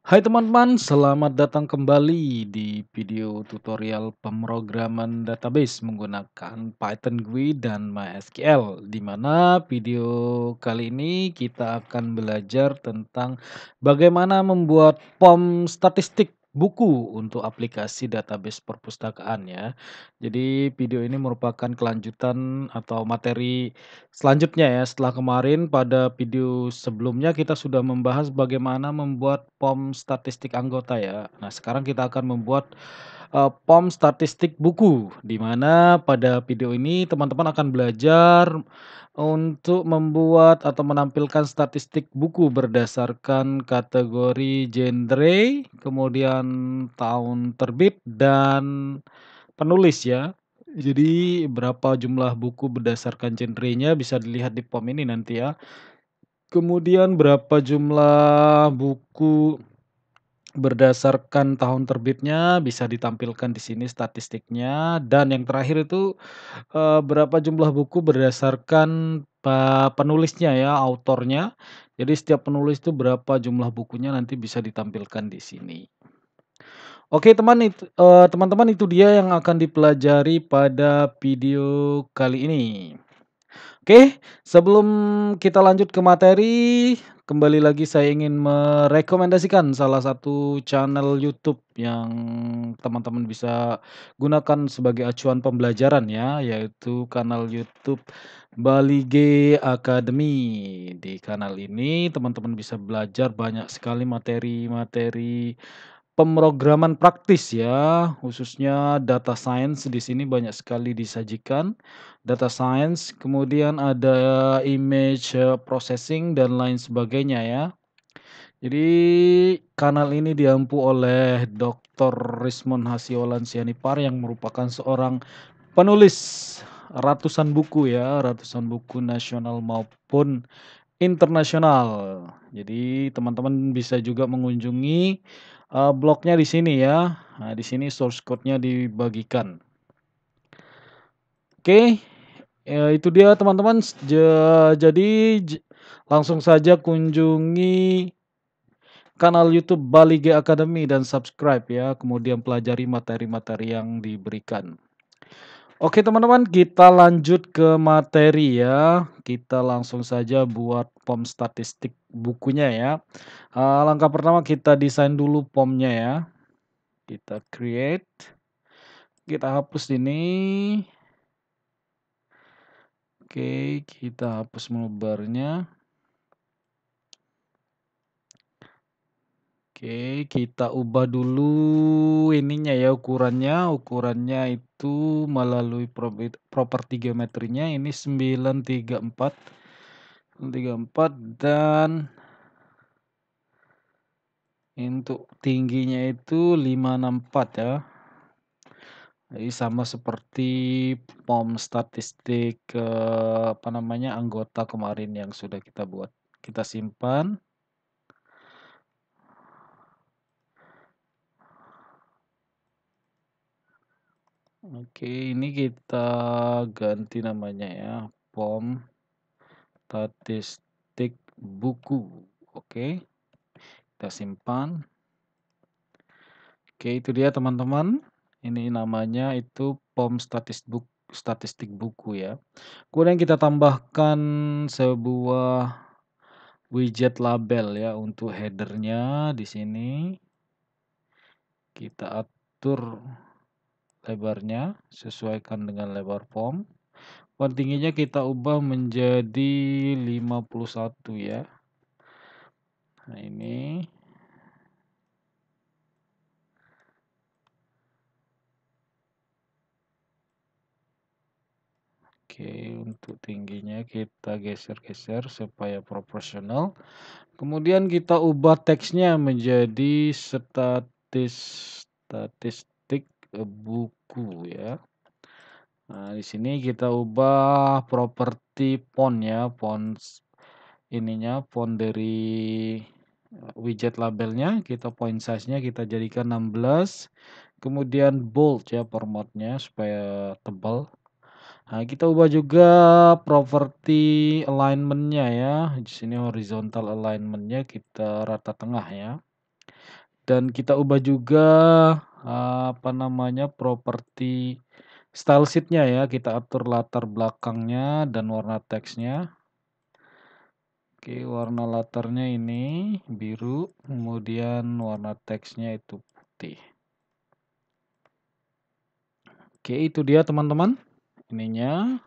Hai teman-teman, selamat datang kembali di video tutorial pemrograman database menggunakan Python GUI dan MySQL, di mana video kali ini kita akan belajar tentang bagaimana membuat pom statistik buku untuk aplikasi database perpustakaan ya. Jadi video ini merupakan kelanjutan atau materi selanjutnya ya, setelah kemarin pada video sebelumnya kita sudah membahas bagaimana membuat pom statistik anggota ya. Nah, sekarang kita akan membuat, pom statistik buku, di mana pada video ini teman-teman akan belajar untuk membuat atau menampilkan statistik buku berdasarkan kategori genre, kemudian tahun terbit dan penulis ya. Jadi berapa jumlah buku berdasarkan genrenya bisa dilihat di pom ini nanti ya. Kemudian berapa jumlah buku berdasarkan tahun terbitnya bisa ditampilkan di sini statistiknya, dan yang terakhir itu, berapa jumlah buku berdasarkan penulisnya ya, autornya. Jadi setiap penulis itu berapa jumlah bukunya nanti bisa ditampilkan di sini. Oke teman-teman itu dia yang akan dipelajari pada video kali ini. Oke, sebelum kita lanjut ke materi, kembali lagi saya ingin merekomendasikan salah satu channel YouTube yang teman-teman bisa gunakan sebagai acuan pembelajaran ya, yaitu kanal YouTube Bali G Academy. Di kanal ini teman-teman bisa belajar banyak sekali materi-materi pemrograman praktis ya, khususnya data science di sini banyak sekali disajikan. Data science, kemudian ada image processing dan lain sebagainya ya. Jadi kanal ini diampu oleh Dr. Rismon Hasiolan Sianipar yang merupakan seorang penulis ratusan buku nasional maupun internasional. Jadi teman-teman bisa juga mengunjungi, blognya di sini ya. Nah, di sini source code-nya dibagikan. Oke, itu dia teman-teman, jadi langsung saja kunjungi kanal YouTube Bali G Academy dan subscribe ya, kemudian pelajari materi-materi yang diberikan. Oke teman-teman, kita lanjut ke materi ya. Kita langsung saja buat pom statistik bukunya ya. Langkah pertama kita desain dulu pomnya ya. Kita create, kita hapus ini. Oke, kita hapus menu barnya. Oke, kita ubah dulu ininya ya, ukurannya. Ukurannya itu melalui properti geometrinya ini 934 dan untuk tingginya itu 564 ya. Jadi sama seperti pom statistik, anggota kemarin yang sudah kita buat. Kita simpan. Oke, ini kita ganti namanya ya, pom statistik buku. Oke, kita simpan. Oke, itu dia teman-teman. Ini namanya itu pom statistik buku ya. Kemudian kita tambahkan sebuah widget label ya untuk headernya di sini. Kita atur lebarnya sesuaikan dengan lebar form. Font tingginya kita ubah menjadi 51 ya. Nah, ini. Oke, untuk tingginya kita geser-geser supaya proporsional. Kemudian kita ubah teksnya menjadi statistik buku ya. Nah, di sini kita ubah properti font ya, font dari widget labelnya, kita point size-nya kita jadikan 16. Kemudian bold ya formatnya supaya tebal. Nah, kita ubah juga properti alignment-nya ya. Di sini horizontal alignment-nya kita rata tengah ya. Dan kita ubah juga, apa namanya, properti style sheet-nya ya, kita atur latar belakangnya dan warna teksnya. Oke, warna latarnya ini biru, kemudian warna teksnya itu putih. Oke, itu dia teman-teman, ininya.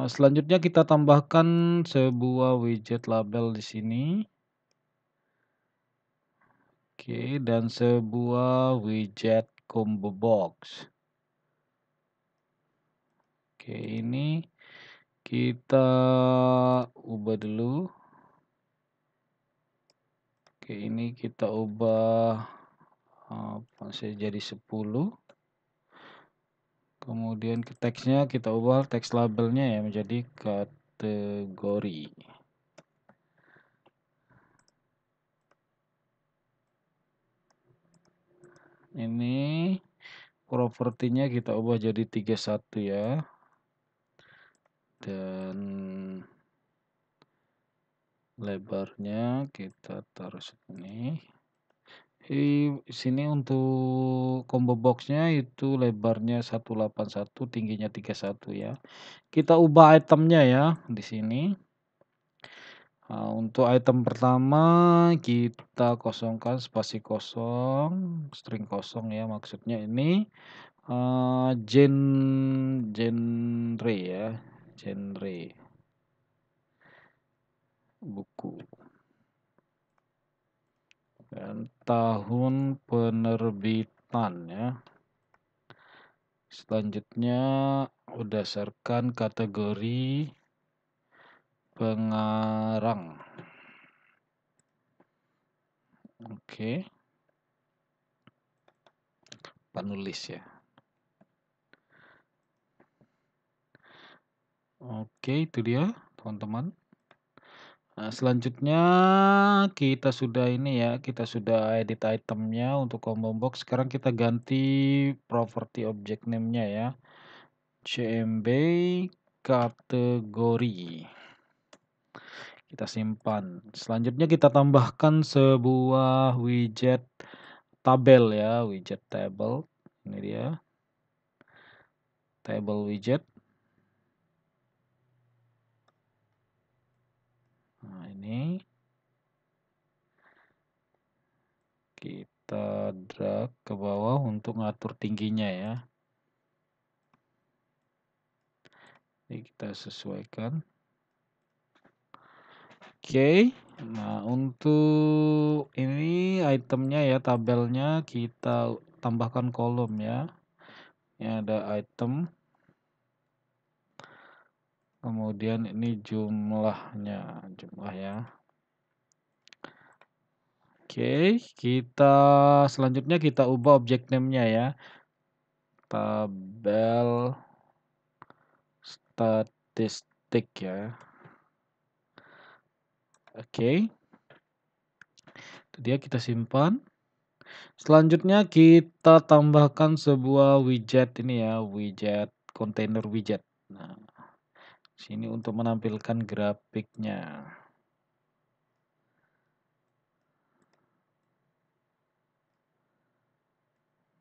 Selanjutnya kita tambahkan sebuah widget label di sini. Oke, dan sebuah widget combo box. Oke, ini kita ubah dulu. Oke, ini kita ubah apa sih jadi 10. Kemudian ke teksnya kita ubah teks labelnya ya menjadi kategori. Ini propertinya kita ubah jadi 31 ya. Dan lebarnya kita taruh sini. Di sini untuk combo boxnya itu lebarnya 181, tingginya 31 ya. Kita ubah itemnya ya di sini. Untuk item pertama kita kosongkan spasi kosong, string kosong ya maksudnya ini genre ya, genre buku dan tahun penerbitan ya. Selanjutnya berdasarkan kategori pengarang. Oke, penulis ya. Oke, itu dia teman-teman. Nah, selanjutnya kita sudah ini ya, kita sudah edit itemnya untuk combo box. Sekarang kita ganti property object name-nya ya. CMB kategori. Kita simpan. Selanjutnya kita tambahkan sebuah widget tabel ya, widget table. Ini dia. Table widget. Nah, ini kita drag ke bawah untuk ngatur tingginya ya. Ini kita sesuaikan. Oke. Nah, untuk ini itemnya ya, tabelnya kita tambahkan kolom ya. Ini ada item. Kemudian ini jumlahnya, jumlah ya. Oke, kita selanjutnya kita ubah objek name-nya ya. Tabel statistik ya. Oke. Itu dia kita simpan. Selanjutnya kita tambahkan sebuah widget ini ya, widget container widget. Nah, sini untuk menampilkan grafiknya.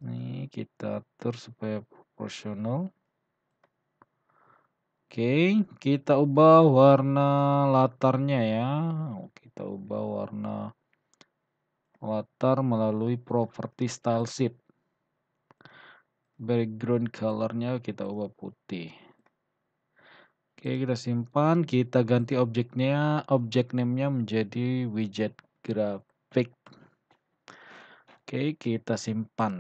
Ini kita atur supaya proporsional. Oke, kita ubah warna latarnya ya. Kita ubah warna latar melalui property style sheet. Background colornya kita ubah putih. Oke, kita simpan, kita ganti objeknya, objek name-nya menjadi widget grafik. Oke, kita simpan.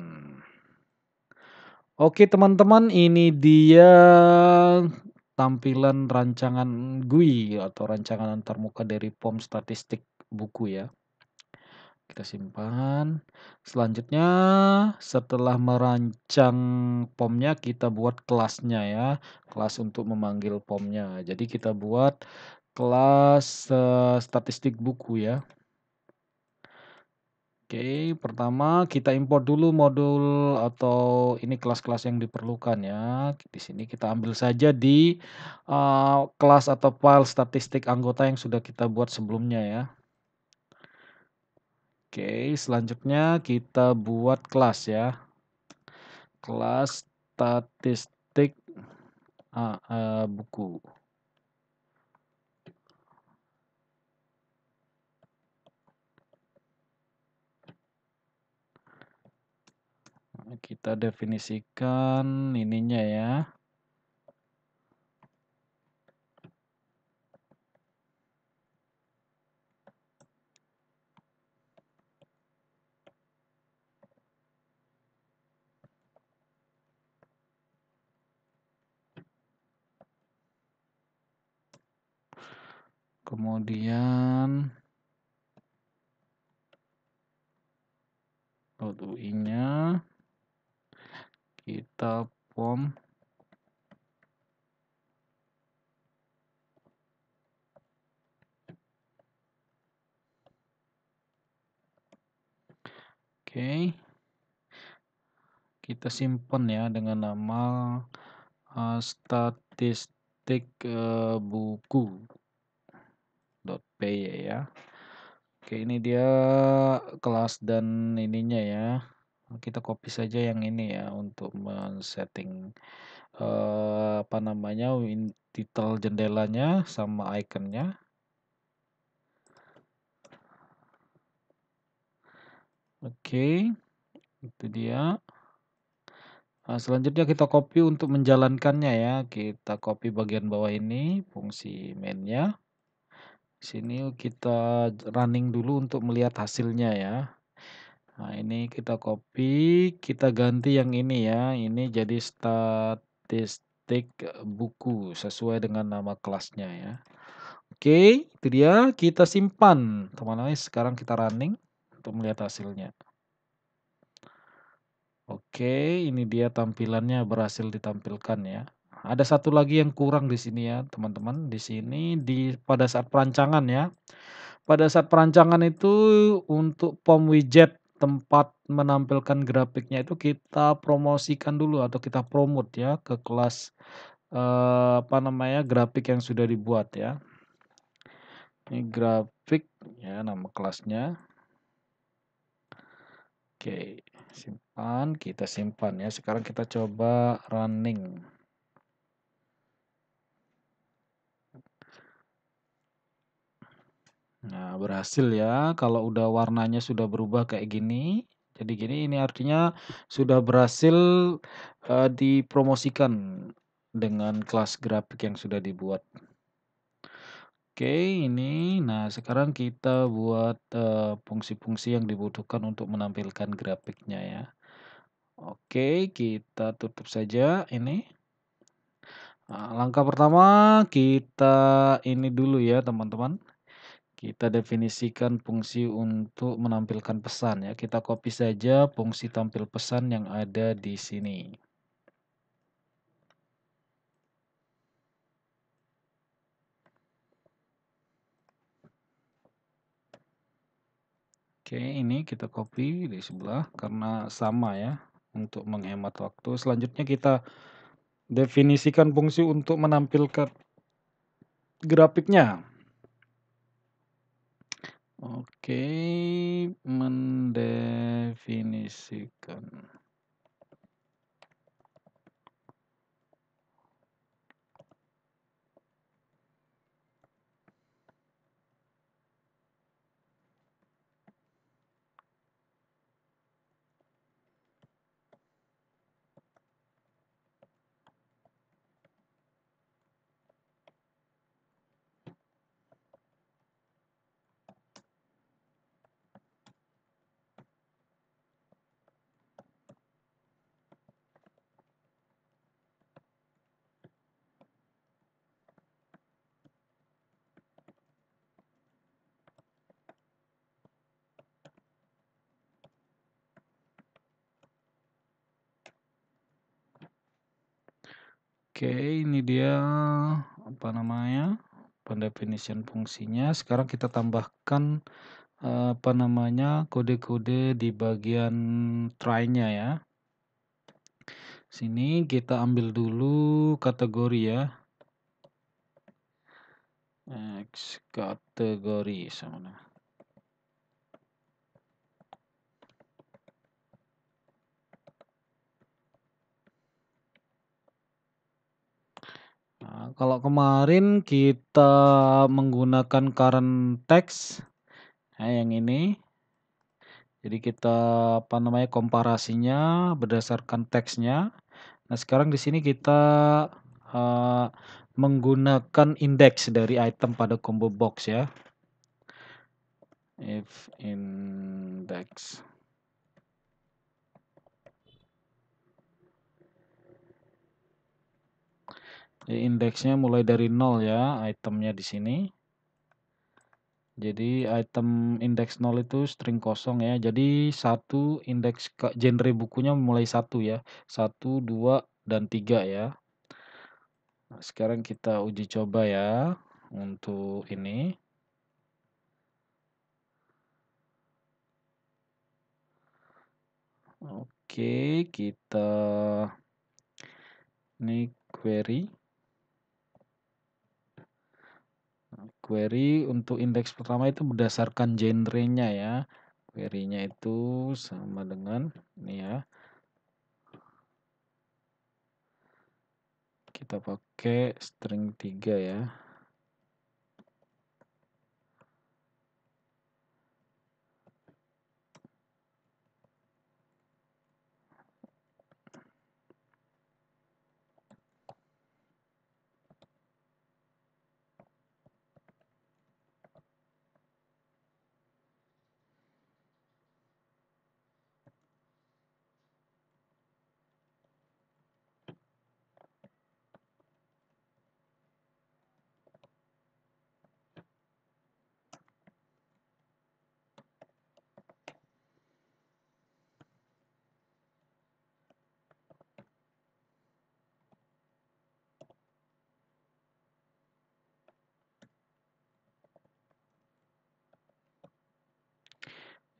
Oke, teman-teman, ini dia tampilan rancangan GUI atau rancangan antarmuka dari POM statistik buku ya. Kita simpan. Selanjutnya setelah merancang POM-nya kita buat kelasnya ya. Kelas untuk memanggil POM-nya. Jadi kita buat kelas statistik buku ya. Oke, pertama kita import dulu modul atau ini kelas-kelas yang diperlukan ya. Di sini kita ambil saja di kelas atau file statistik anggota yang sudah kita buat sebelumnya ya. Oke, selanjutnya kita buat kelas ya. Kelas statistik buku. Kita definisikan ininya ya. Kemudian UI-nya kita form. Oke. Kita simpan ya dengan nama statistik buku.py ya. Oke, ini dia kelas dan ininya ya. Kita copy saja yang ini ya untuk men-setting apa namanya titel jendelanya sama ikonnya. Oke, itu dia. Nah, selanjutnya kita copy untuk menjalankannya ya. Kita copy bagian bawah ini fungsi mainnya. Sini kita running dulu untuk melihat hasilnya ya. Nah, ini kita copy, kita ganti yang ini ya. Ini jadi statistik buku sesuai dengan nama kelasnya ya. Oke, itu dia. Kita simpan. Teman-teman, sekarang kita running untuk melihat hasilnya. Oke, ini dia tampilannya berhasil ditampilkan ya. Ada satu lagi yang kurang di sini ya, teman-teman. Di sini pada saat perancangan ya. Pada saat perancangan itu untuk form widget tempat menampilkan grafiknya itu kita promosikan dulu atau kita promote ya ke kelas apa namanya grafik yang sudah dibuat ya. Ini grafik ya nama kelasnya. Oke, simpan, kita simpan ya. Sekarang kita coba running. Nah, berhasil ya. Kalau udah warnanya sudah berubah kayak gini. Jadi gini ini artinya sudah berhasil dipromosikan dengan kelas grafik yang sudah dibuat. Oke, ini. Nah, sekarang kita buat fungsi-fungsi yang dibutuhkan untuk menampilkan grafiknya ya. Oke, kita tutup saja ini. Nah, langkah pertama kita ini dulu ya, teman-teman. Kita definisikan fungsi untuk menampilkan pesan ya. Kita copy saja fungsi tampil pesan yang ada di sini. Oke, ini kita copy di sebelah karena sama ya untuk menghemat waktu. Selanjutnya kita definisikan fungsi untuk menampilkan grafiknya. Oke, mendefinisikan. Oke, ini dia apa namanya pendefinisian fungsinya. Sekarang kita tambahkan apa namanya kode-kode di bagian try-nya ya. Sini kita ambil dulu kategori ya. X kategori sama. Kalau kemarin kita menggunakan current text, nah yang ini, jadi kita, apa namanya, komparasinya berdasarkan teksnya. Nah, sekarang di sini kita, eee, menggunakan indeks dari item pada combo box ya. If index. Jadi indeksnya mulai dari 0 ya, itemnya di sini. Jadi item indeks 0 itu string kosong ya. Jadi satu indeks genre bukunya mulai satu ya. Satu, 2, dan 3 ya. Nah, sekarang kita uji coba ya untuk ini. Oke, kita ini query. Query untuk indeks pertama itu berdasarkan genrenya ya. Query-nya itu sama dengan ini ya. Kita pakai string 3 ya.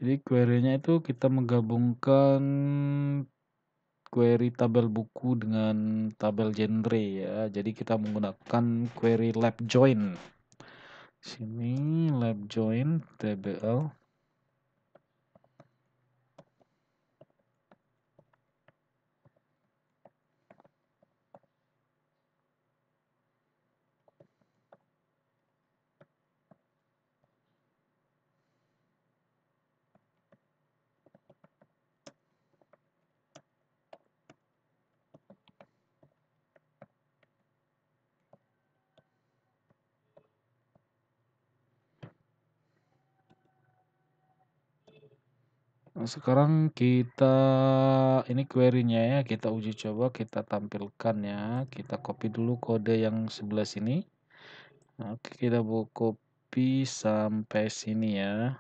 Jadi query-nya itu kita menggabungkan query tabel buku dengan tabel genre ya. Jadi kita menggunakan query lab join. Sini lab join tbl. Nah, sekarang kita ini query-nya ya, kita uji coba, kita tampilkan ya. Kita copy dulu kode yang sebelah sini. Nah, oke, kita mau copy sampai sini ya.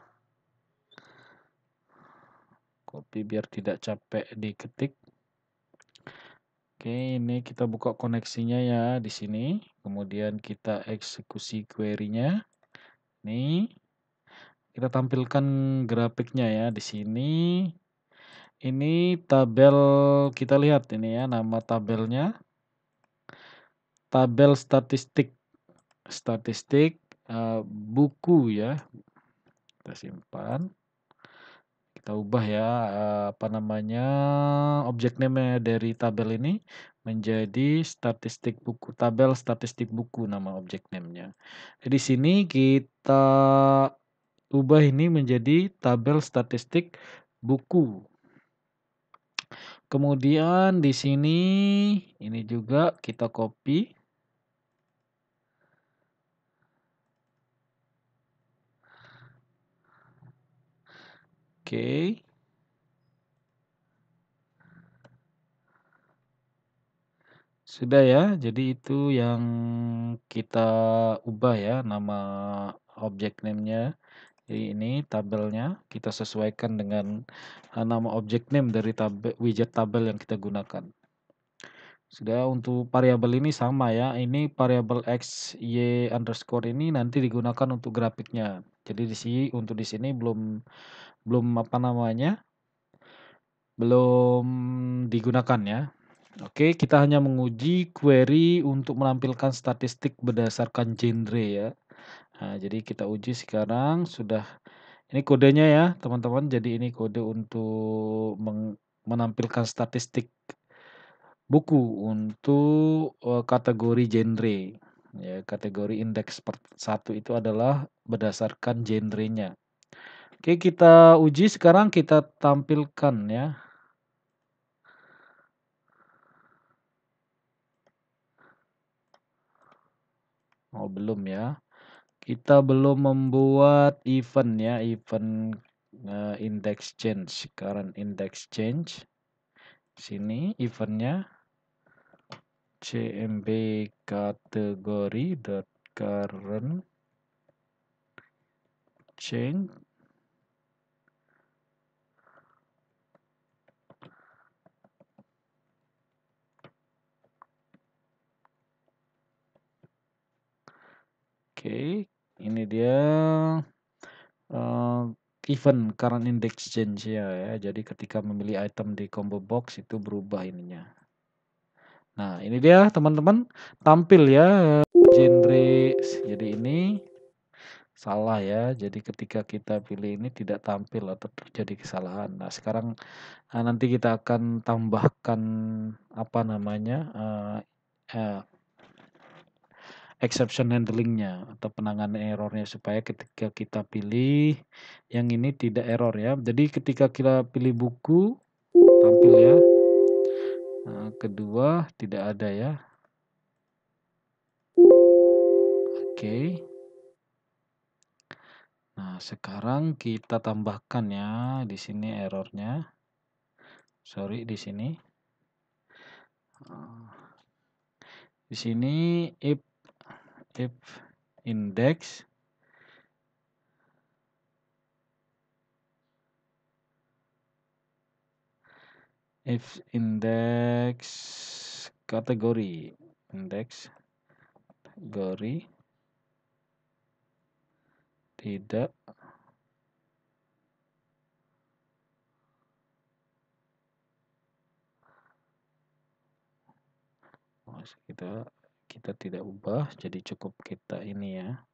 Copy biar tidak capek diketik. Oke, ini kita buka koneksinya ya di sini. Kemudian kita eksekusi query-nya. Nih, kita tampilkan grafiknya ya di sini. Ini tabel, kita lihat ini ya, nama tabelnya. Tabel statistik. Statistik buku ya. Kita simpan. Kita ubah ya, apa namanya, objek name dari tabel ini menjadi statistik buku, tabel statistik buku nama objek name-nya. Di sini kita ubah ini menjadi tabel statistik buku. Kemudian di sini ini juga kita copy. Oke. Sudah ya, jadi itu yang kita ubah ya nama objek name-nya. Jadi ini tabelnya kita sesuaikan dengan nama objek name dari widget tabel yang kita gunakan. Sudah, untuk variabel ini sama ya. Ini variabel x y underscore ini nanti digunakan untuk grafiknya. Jadi di sini belum belum apa namanya? Belum digunakan ya. Oke, kita hanya menguji query untuk menampilkan statistik berdasarkan genre ya. Nah, jadi kita uji sekarang sudah, ini kodenya ya teman-teman. Jadi ini kode untuk menampilkan statistik buku untuk, kategori genre, ya kategori indeks per 1 itu adalah berdasarkan genrenya. Oke, kita uji sekarang, kita tampilkan ya. Oh, belum ya. Kita belum membuat event ya, event, index change, current index change. Sini eventnya cmb kategori dot current change. Oke, ini dia, eee, event current index change ya. Jadi ketika memilih item di combo box itu berubah ininya. Nah, ini dia teman-teman, tampil ya, genre. Jadi ini salah ya, jadi ketika kita pilih ini tidak tampil atau terjadi kesalahan. Nah, sekarang, nanti kita akan tambahkan, apa namanya, eee eee, exception handling-nya atau penanganan error-nya supaya ketika kita pilih yang ini tidak error ya. Jadi ketika kita pilih buku, tampil ya. Kedua tidak ada ya. Oke. Nah, sekarang kita tambahkan ya di sini error-nya. Sorry di sini. Di sini if index kategori index kategori tidak kita tidak ubah, jadi cukup kita ini ya,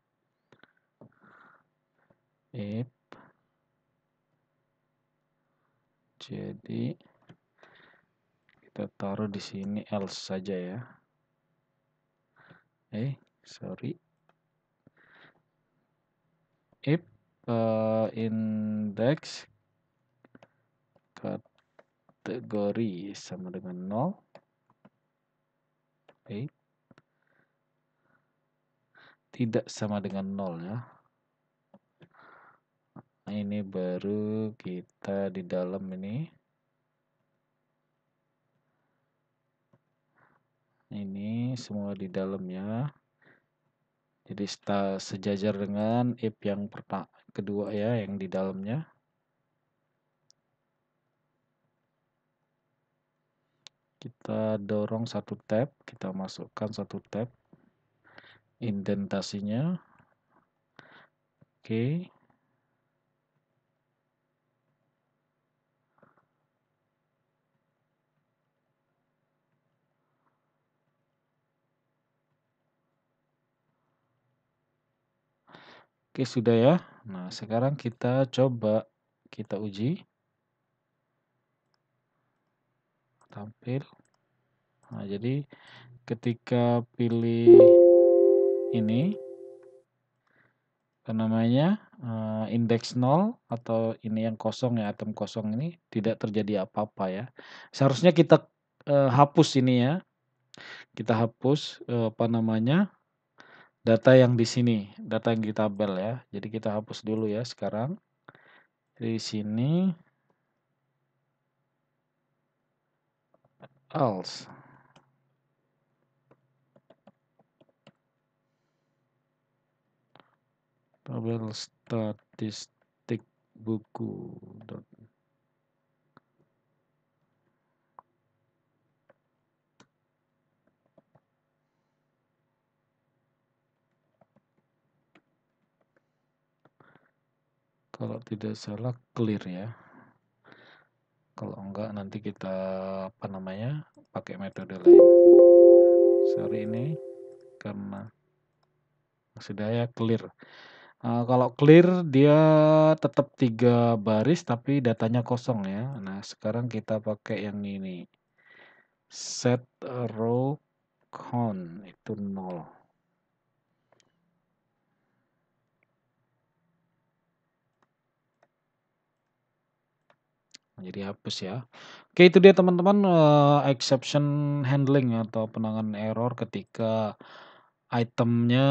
if jadi kita taruh di sini else saja ya. Sorry, if index kategori sama dengan 0, tidak sama dengan 0 ya. Nah, ini baru kita di dalam ini. Ini semua di dalam ya. Jadi sejajar dengan if yang kedua ya, yang di dalamnya. Kita dorong satu tab, kita masukkan satu tab indentasinya. Oke. Oke, sudah ya. Nah, sekarang kita coba kita uji. Tampil. Nah, jadi ketika pilih ini, apa namanya, indeks 0 atau ini yang kosong ya, item kosong ini tidak terjadi apa-apa ya. Seharusnya kita, hapus ini ya. Kita hapus, apa namanya, data yang di sini, data yang di tabel ya. Jadi kita hapus dulu ya sekarang. Di sini else. Tabel statistik buku. Kalau tidak salah clear ya. Kalau enggak nanti kita, apa namanya, pakai metode lain. Sorry ini karena sudah ya clear. Kalau clear dia tetap 3 baris tapi datanya kosong ya. Nah, sekarang kita pakai yang ini. set row count itu 0. Jadi hapus ya. Oke, itu dia teman-teman, exception handling atau penanganan error ketika itemnya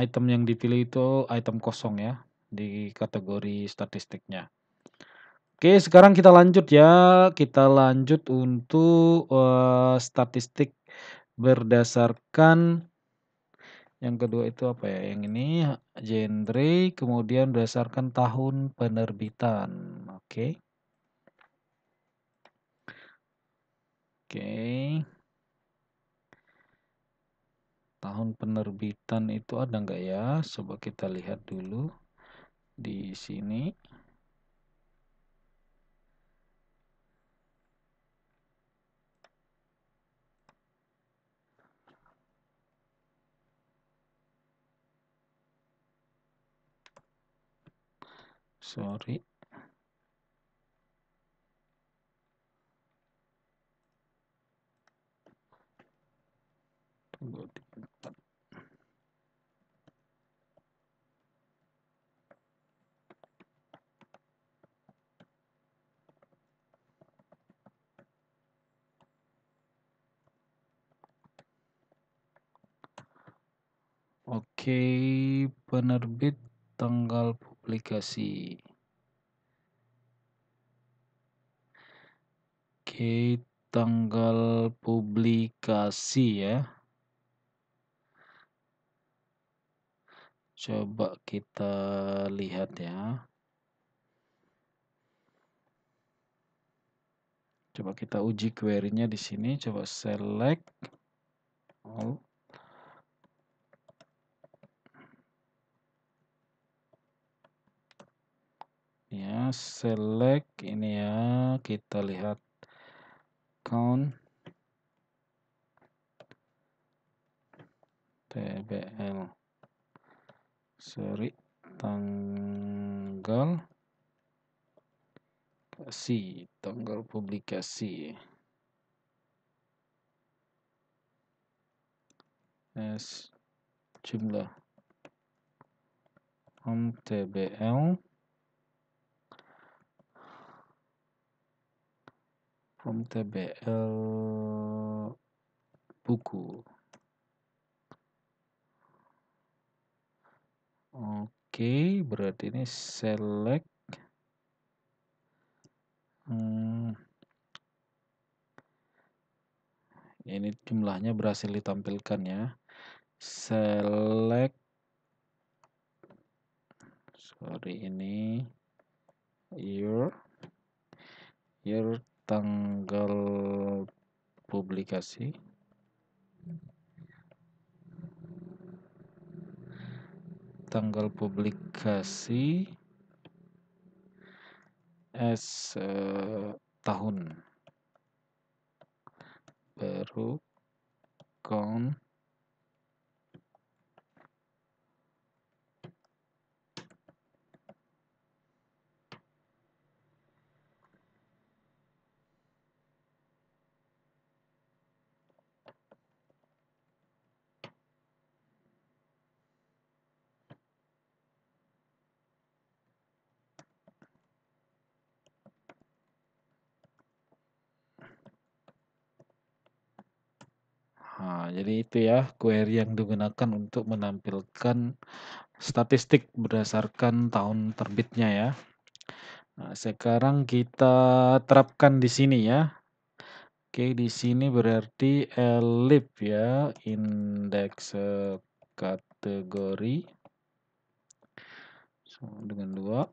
item yang dipilih itu item kosong ya, di kategori statistiknya. Oke, sekarang kita lanjut ya, kita lanjut untuk, statistik berdasarkan yang kedua itu apa ya, yang ini genre, kemudian berdasarkan tahun penerbitan. Oke. Oke. Tahun penerbitan itu ada nggak ya? Coba kita lihat dulu di sini. Sorry. Tunggu bentar. Oke, penerbit tanggal publikasi. Oke, tanggal publikasi ya. Coba kita lihat ya. Coba kita uji query-nya di sini. Coba select all. Ya, select ini ya. Kita lihat count TBL. Sorry, tanggal publikasi. Jumlah TBL TBL buku. Oke, berarti ini select ini jumlahnya berhasil ditampilkan ya. Select ini year tanggal publikasi. Tanggal publikasi tahun baru count Nah, jadi itu ya query yang digunakan untuk menampilkan statistik berdasarkan tahun terbitnya ya. Nah, sekarang kita terapkan di sini ya. Oke, di sini berarti elif ya, indeks kategori sama dengan 2.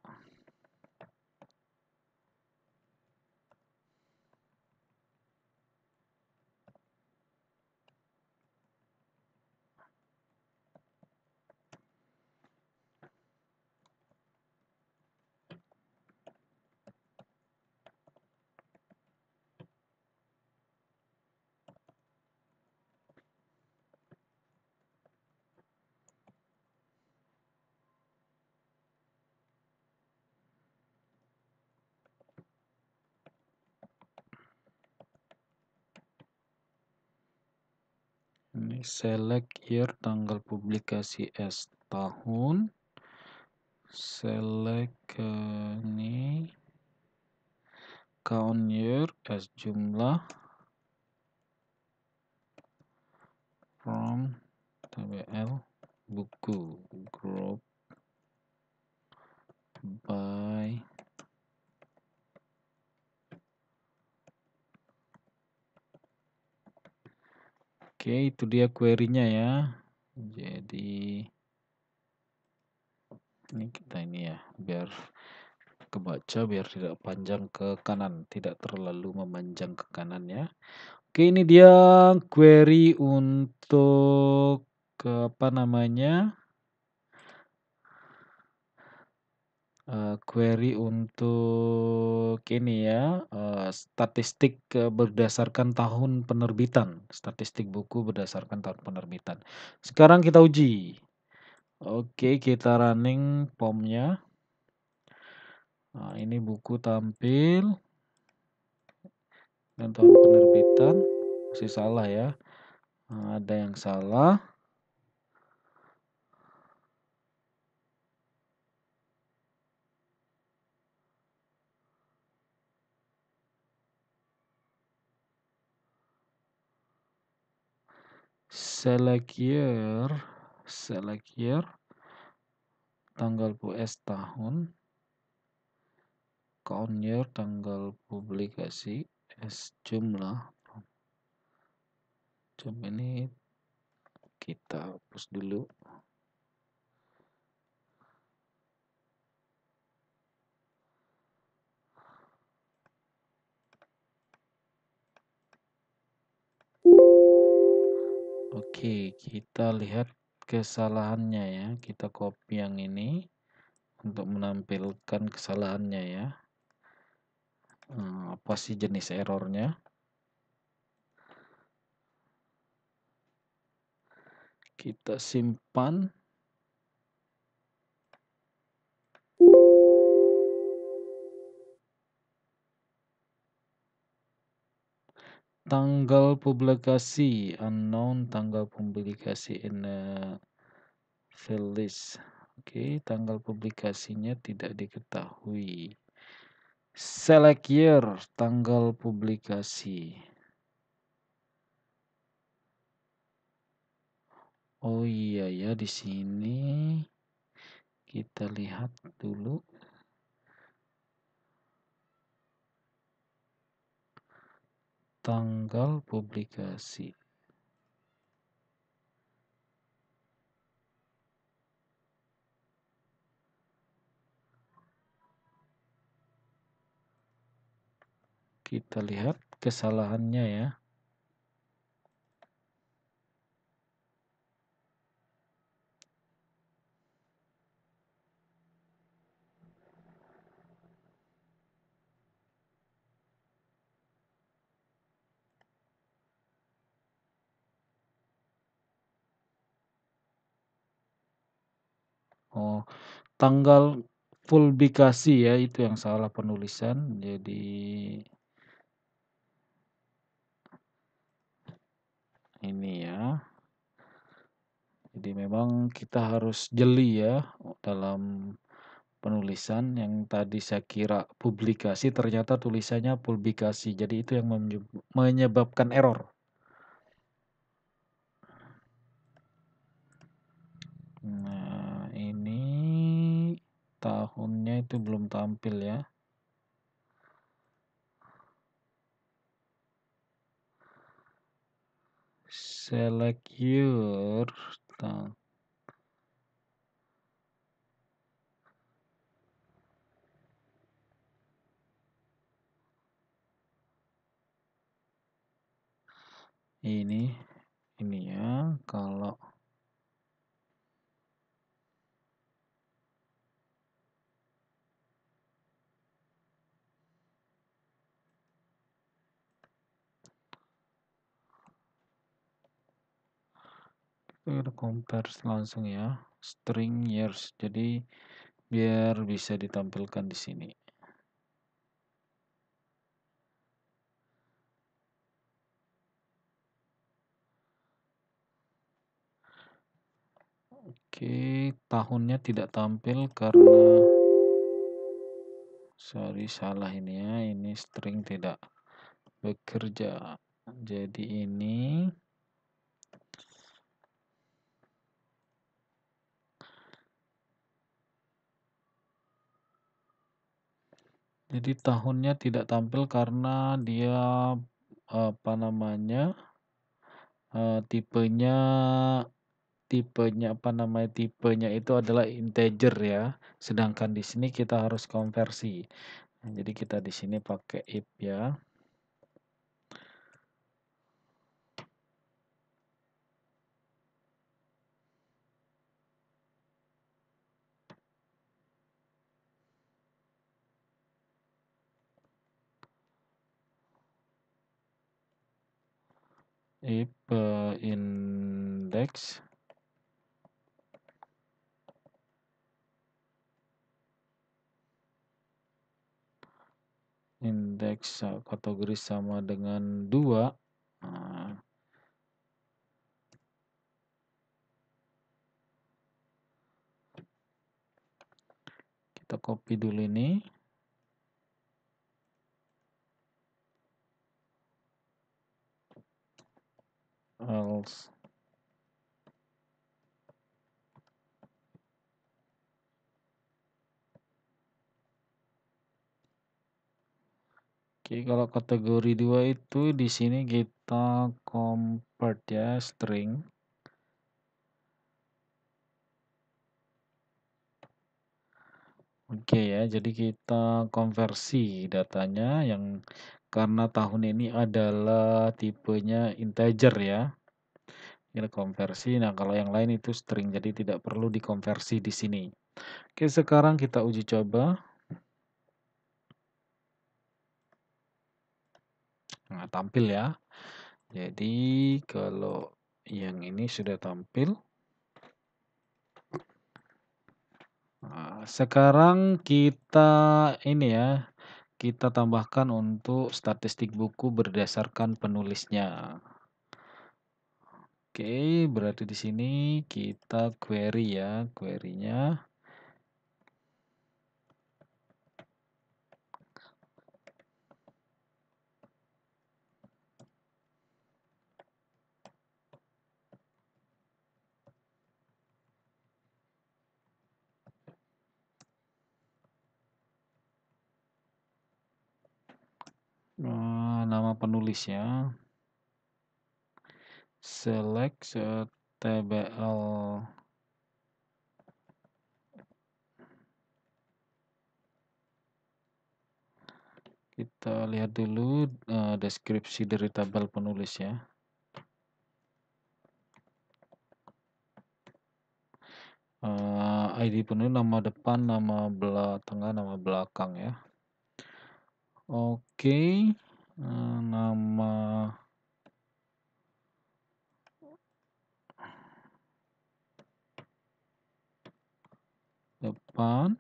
Ini select year tanggal publikasi S tahun. Select ini count year S jumlah from TBL buku group by Oke, itu dia query-nya ya. Jadi ini kita ini ya, biar kebaca biar tidak panjang ke kanan, tidak terlalu memanjang ke kanan ya. Oke, ini dia query untuk apa namanya? Query untuk ini ya, statistik berdasarkan tahun penerbitan, statistik buku berdasarkan tahun penerbitan. Sekarang kita uji. Oke, kita running POM-nya. Nah, ini buku tampil dan tahun penerbitan masih salah ya. Nah, ada yang salah. Select year, tanggal US tahun, count year, tanggal publikasi, S jumlah. Coba ini kita hapus dulu. Oke, kita lihat kesalahannya ya. Kita copy yang ini untuk menampilkan kesalahannya ya. Apa sih jenis errornya? Kita simpan. Tanggal publikasi unknown, tanggal publikasi in file list. Oke, tanggal publikasinya tidak diketahui. Select year, tanggal publikasi. Oh iya ya, di sini kita lihat dulu. Tanggal publikasi. Kita lihat kesalahannya ya. Oh, tanggal publikasi ya, itu yang salah penulisan. Jadi ini ya. Jadi memang kita harus jeli ya dalam penulisan. Yang tadi saya kira publikasi ternyata tulisannya publikasi. Jadi itu yang menyebabkan error. Nah, ini tahunnya itu belum tampil ya. Select year. Ini ya, kalau kita compare langsung ya, string years. Jadi biar bisa ditampilkan di sini. Oke, tahunnya tidak tampil karena sorry salah ini ya, ini string tidak bekerja. Jadi ini tahunnya tidak tampil karena dia, apa namanya, tipenya tipenya itu adalah integer ya, sedangkan di sini kita harus konversi. Nah, jadi kita di sini pakai if ya. If, index kategori sama dengan 2. Nah, kita copy dulu ini. Else. Oke, kalau kategori 2 itu di sini kita convert ya string. Oke ya, jadi kita konversi datanya yang karena tahun ini adalah tipenya integer ya. Kita konversi. Nah, kalau yang lain itu string, jadi tidak perlu dikonversi di sini. Oke, sekarang kita uji coba. Nah, tampil ya. Jadi kalau yang ini sudah tampil. Nah, sekarang kita ini ya, kita tambahkan untuk statistik buku berdasarkan penulisnya. Oke, berarti di sini kita query ya, query-nya. Nama penulisnya. Select TBL. Kita lihat dulu deskripsi dari tabel penulis ya. ID penulis, nama depan, nama tengah, nama belakang ya. Oke, nama depan.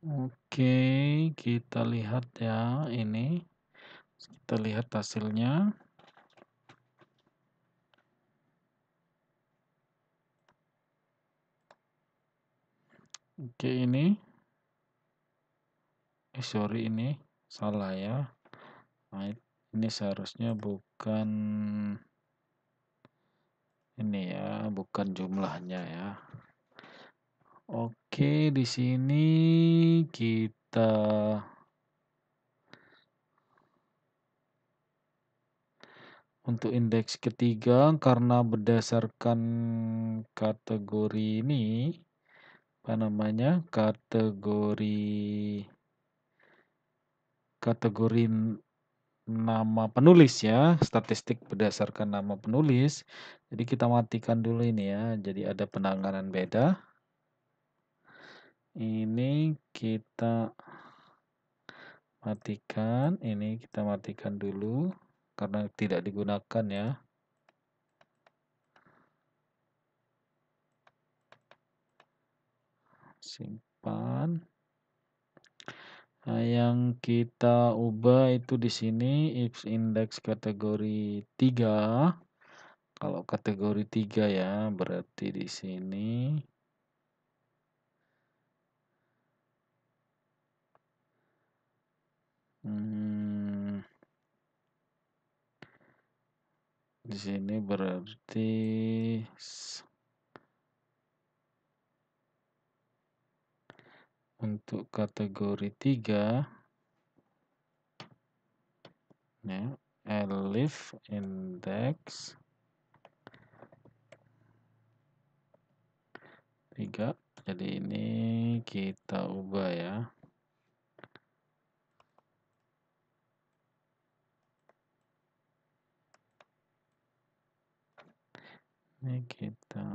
Oke, kita lihat ya ini. Kita lihat hasilnya. Oke, sorry ini salah ya. Nah, ini seharusnya bukan ini ya, bukan jumlahnya ya. Oke, di sini kita untuk indeks ketiga karena berdasarkan kategori ini, apa namanya? Kategori nama penulis ya, statistik berdasarkan nama penulis. Jadi kita matikan dulu ini ya. Jadi ada penanganan beda. Ini kita matikan, ini kita matikan dulu karena tidak digunakan ya. Simpan. Nah, yang kita ubah itu di sini if index kategori 3. Kalau kategori 3 ya, berarti di sini hmm, di sini berarti untuk kategori 3 ya, elif index 3. Jadi ini kita ubah ya. Ini kita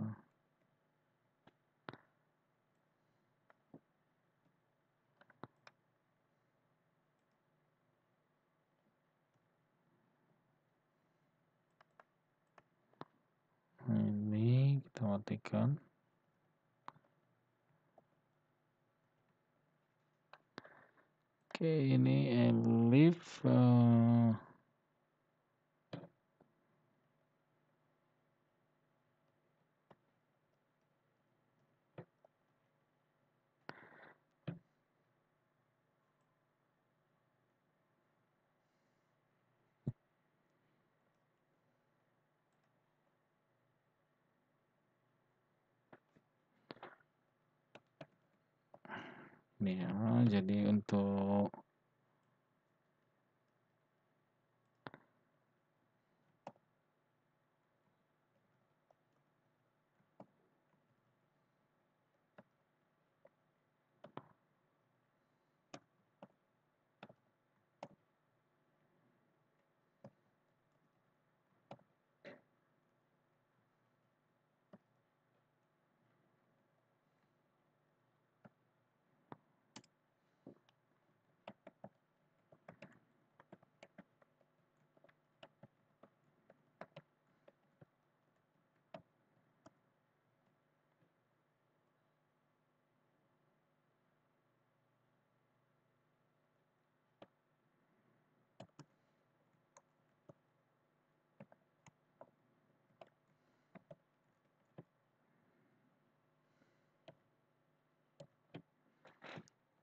matikan. Oke, ini elif ini ya. Jadi untuk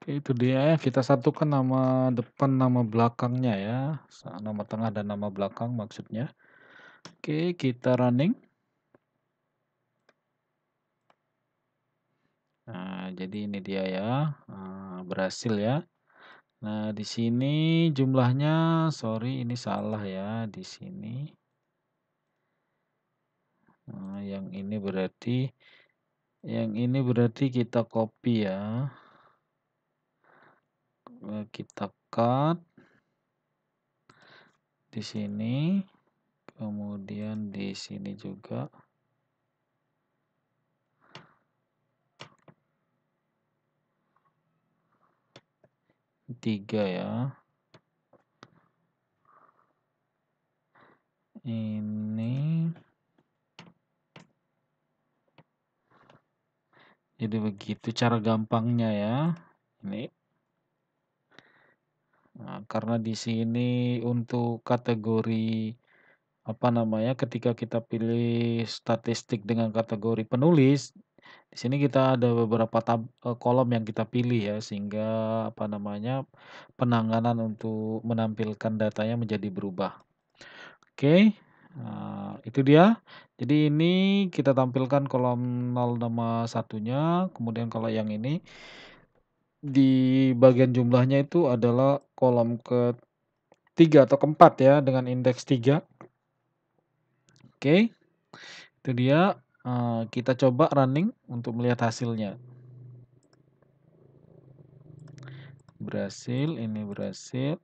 itu dia ya, kita satukan nama depan, nama belakangnya ya. Nama tengah dan nama belakang maksudnya. Oke, kita running. Nah, jadi ini dia ya. Berhasil ya. Nah, di sini jumlahnya, sorry ini salah ya di sini. Nah, yang ini berarti kita copy ya. Kita cut di sini, kemudian di sini juga. Tiga ya. Ini jadi begitu cara gampangnya ya. Ini karena di sini untuk kategori, apa namanya, ketika kita pilih statistik dengan kategori penulis, di sini kita ada beberapa kolom yang kita pilih ya, sehingga, apa namanya, penanganan untuk menampilkan datanya menjadi berubah. Oke, itu dia. Jadi ini kita tampilkan kolom 0 nama satunya, kemudian kalau yang ini di bagian jumlahnya itu adalah kolom ke-3 atau ke-4 ya dengan indeks 3. Oke, itu dia, kita coba running untuk melihat hasilnya. Berhasil, ini berhasil,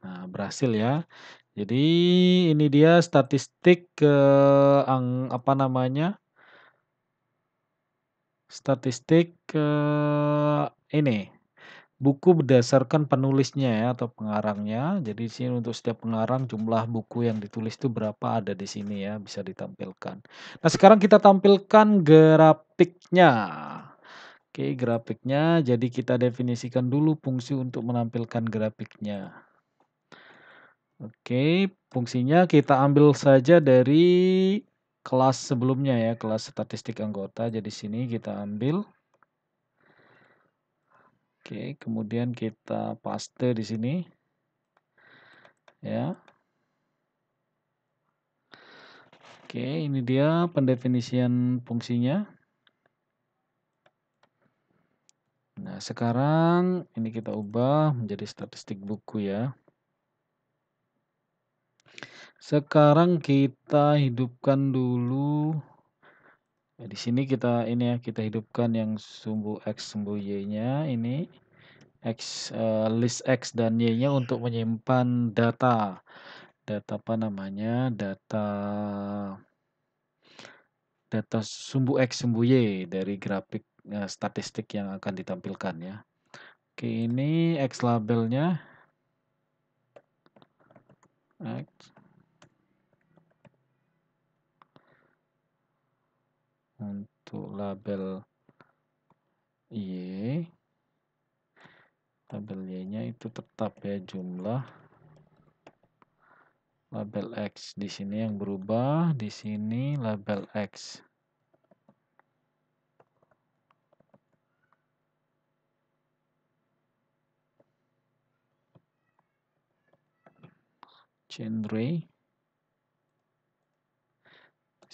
nah berhasil ya. Jadi ini dia statistik, apa namanya, statistik, ini, buku berdasarkan penulisnya ya atau pengarangnya. Jadi di sini untuk setiap pengarang jumlah buku yang ditulis itu berapa ada di sini ya, bisa ditampilkan. Nah sekarang kita tampilkan grafiknya. Oke, grafiknya jadi kita definisikan dulu fungsi untuk menampilkan grafiknya. Oke, fungsinya kita ambil saja dari kelas sebelumnya ya, kelas statistik anggota. Jadi sini kita ambil. Oke, kemudian kita paste di sini. Ya. Oke, ini dia pendefinisian fungsinya. Nah, sekarang ini kita ubah menjadi statistik buku ya. Sekarang kita hidupkan dulu. Nah, di sini kita ini ya, kita hidupkan yang sumbu X, sumbu Y-nya ini. List X dan Y-nya untuk menyimpan data. Data apa namanya? Data sumbu X, sumbu Y dari grafik statistik yang akan ditampilkan ya. Oke, ini X labelnya. X. Untuk label Y. Label Y-nya itu tetap ya jumlah. Label X di sini yang berubah, di sini label X. Genre.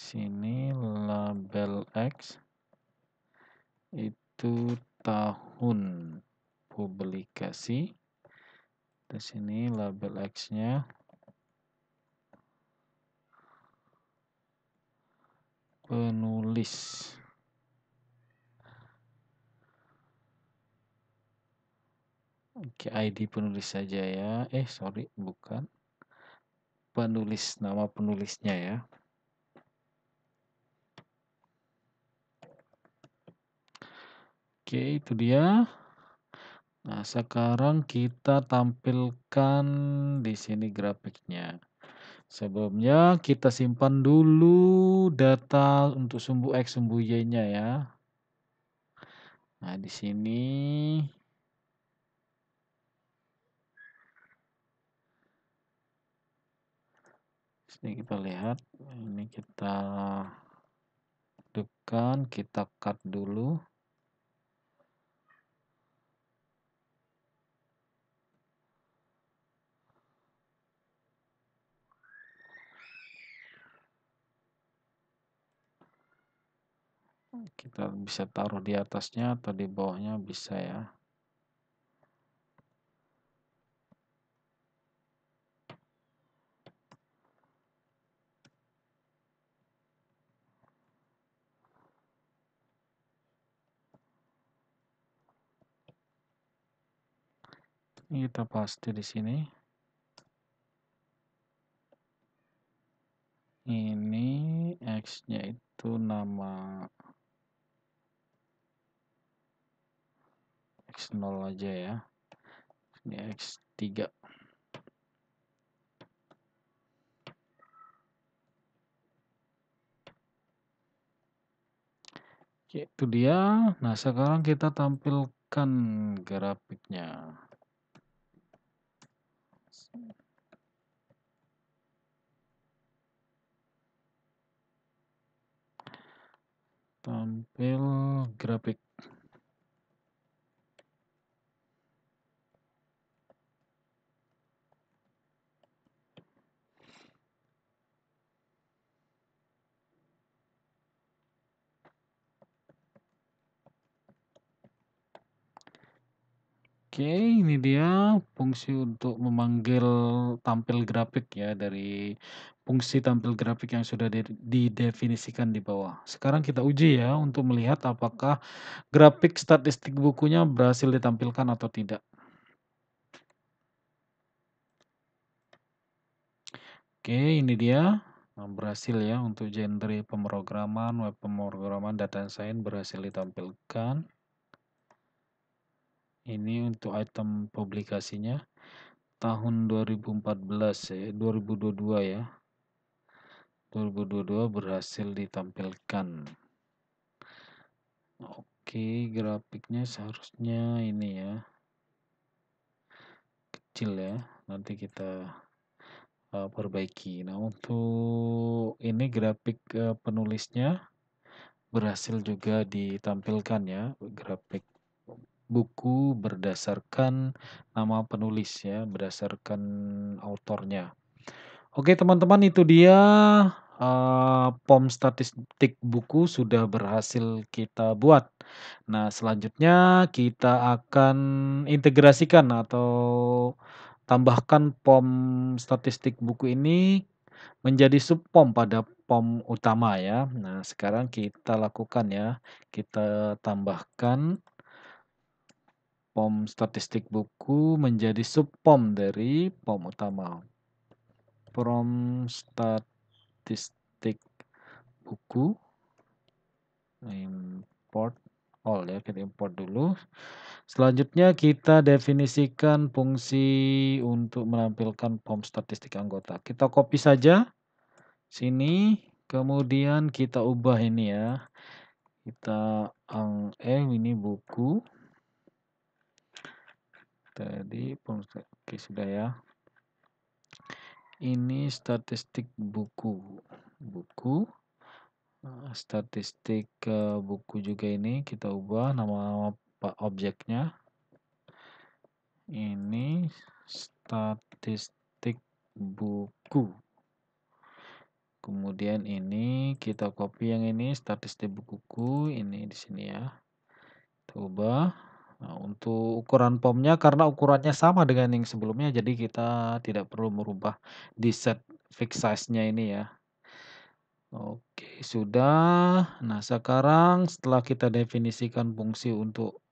Sini label X itu tahun publikasi. Di sini label X-nya penulis. Oke, ID penulis saja ya. Sorry, bukan. Penulis, nama penulisnya ya. Oke, itu dia. Nah, sekarang kita tampilkan di sini grafiknya. Sebelumnya kita simpan dulu data untuk sumbu X, sumbu Y-nya ya. Nah, di sini kita lihat, ini kita hidupkan, kita cut dulu. Kita bisa taruh di atasnya atau di bawahnya bisa ya. Ini kita paste di sini. Ini X-nya itu nama X0 aja ya. Ini X3. Oke, itu dia. Nah, sekarang kita tampilkan grafiknya. Tampil grafik. Oke, ini dia fungsi untuk memanggil tampil grafik ya dari fungsi tampil grafik yang sudah didefinisikan di bawah. Sekarang kita uji ya untuk melihat apakah grafik statistik bukunya berhasil ditampilkan atau tidak. Oke, ini dia berhasil ya untuk genre pemrograman, web pemrograman, data science berhasil ditampilkan. Ini untuk item publikasinya tahun 2014 ya, 2022 ya. 2022 berhasil ditampilkan. Oke, grafiknya seharusnya ini ya. Kecil ya. Nanti kita perbaiki. Nah, untuk ini grafik penulisnya berhasil juga ditampilkan ya, grafik buku berdasarkan nama penulis ya, berdasarkan autornya. Oke teman-teman, itu dia POM statistik buku sudah berhasil kita buat. Nah, selanjutnya kita akan integrasikan atau tambahkan POM statistik buku ini menjadi subpom pada POM utama ya. Nah, sekarang kita lakukan ya. Kita tambahkan POM statistik buku menjadi subpom dari POM utama. POM statistik buku, import all ya, kita import dulu. Selanjutnya kita definisikan fungsi untuk menampilkan POM statistik anggota. Kita copy saja sini, kemudian kita ubah ini ya. Kita ini buku. Tadi oke sudah ya. Ini statistik buku. Statistik buku juga ini kita ubah nama objeknya. Ini statistik buku. Kemudian ini kita copy yang ini statistik bukuku ini di sini ya. Coba. Nah, untuk ukuran POM-nya karena ukurannya sama dengan yang sebelumnya jadi kita tidak perlu merubah di set fix size-nya ini ya. Oke, sudah. Nah, sekarang setelah kita definisikan fungsi untuk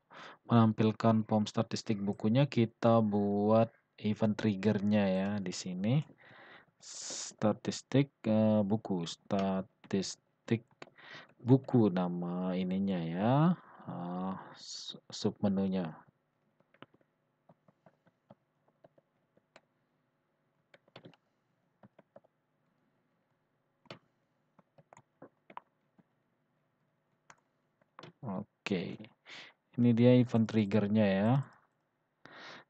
menampilkan POM statistik bukunya, kita buat event trigger-nya ya di sini. Statistik buku, statistik buku nama ininya ya, submenunya. Oke, ini dia event trigger-nya ya.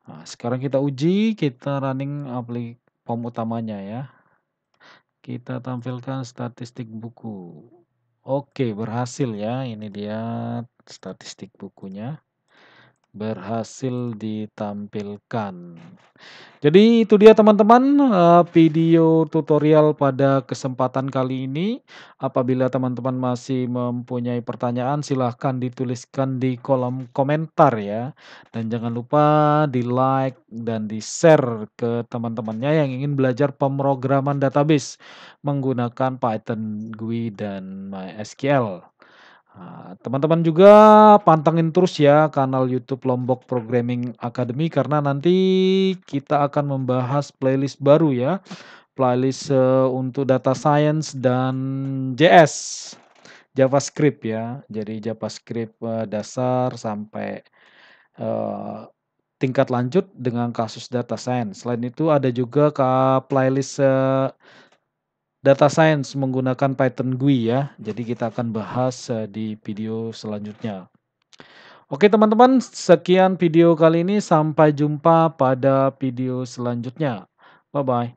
Nah, sekarang kita uji, kita running POM utamanya ya. Kita tampilkan statistik buku. Oke, berhasil ya. Ini dia statistik bukunya. Berhasil ditampilkan. Jadi itu dia teman-teman video tutorial pada kesempatan kali ini. Apabila teman-teman masih mempunyai pertanyaan silahkan dituliskan di kolom komentar ya. Dan jangan lupa di like dan di share ke teman-temannya yang ingin belajar pemrograman database menggunakan Python, GUI, dan MySQL. Nah, teman-teman juga pantengin terus ya kanal YouTube Lombok Programming Academy karena nanti kita akan membahas playlist baru ya. Playlist untuk data science dan JS, JavaScript ya. Jadi JavaScript dasar sampai tingkat lanjut dengan kasus data science. Selain itu ada juga playlist data science menggunakan Python GUI ya. Jadi kita akan bahas di video selanjutnya. Oke teman-teman, sekian video kali ini. Sampai jumpa pada video selanjutnya. Bye-bye.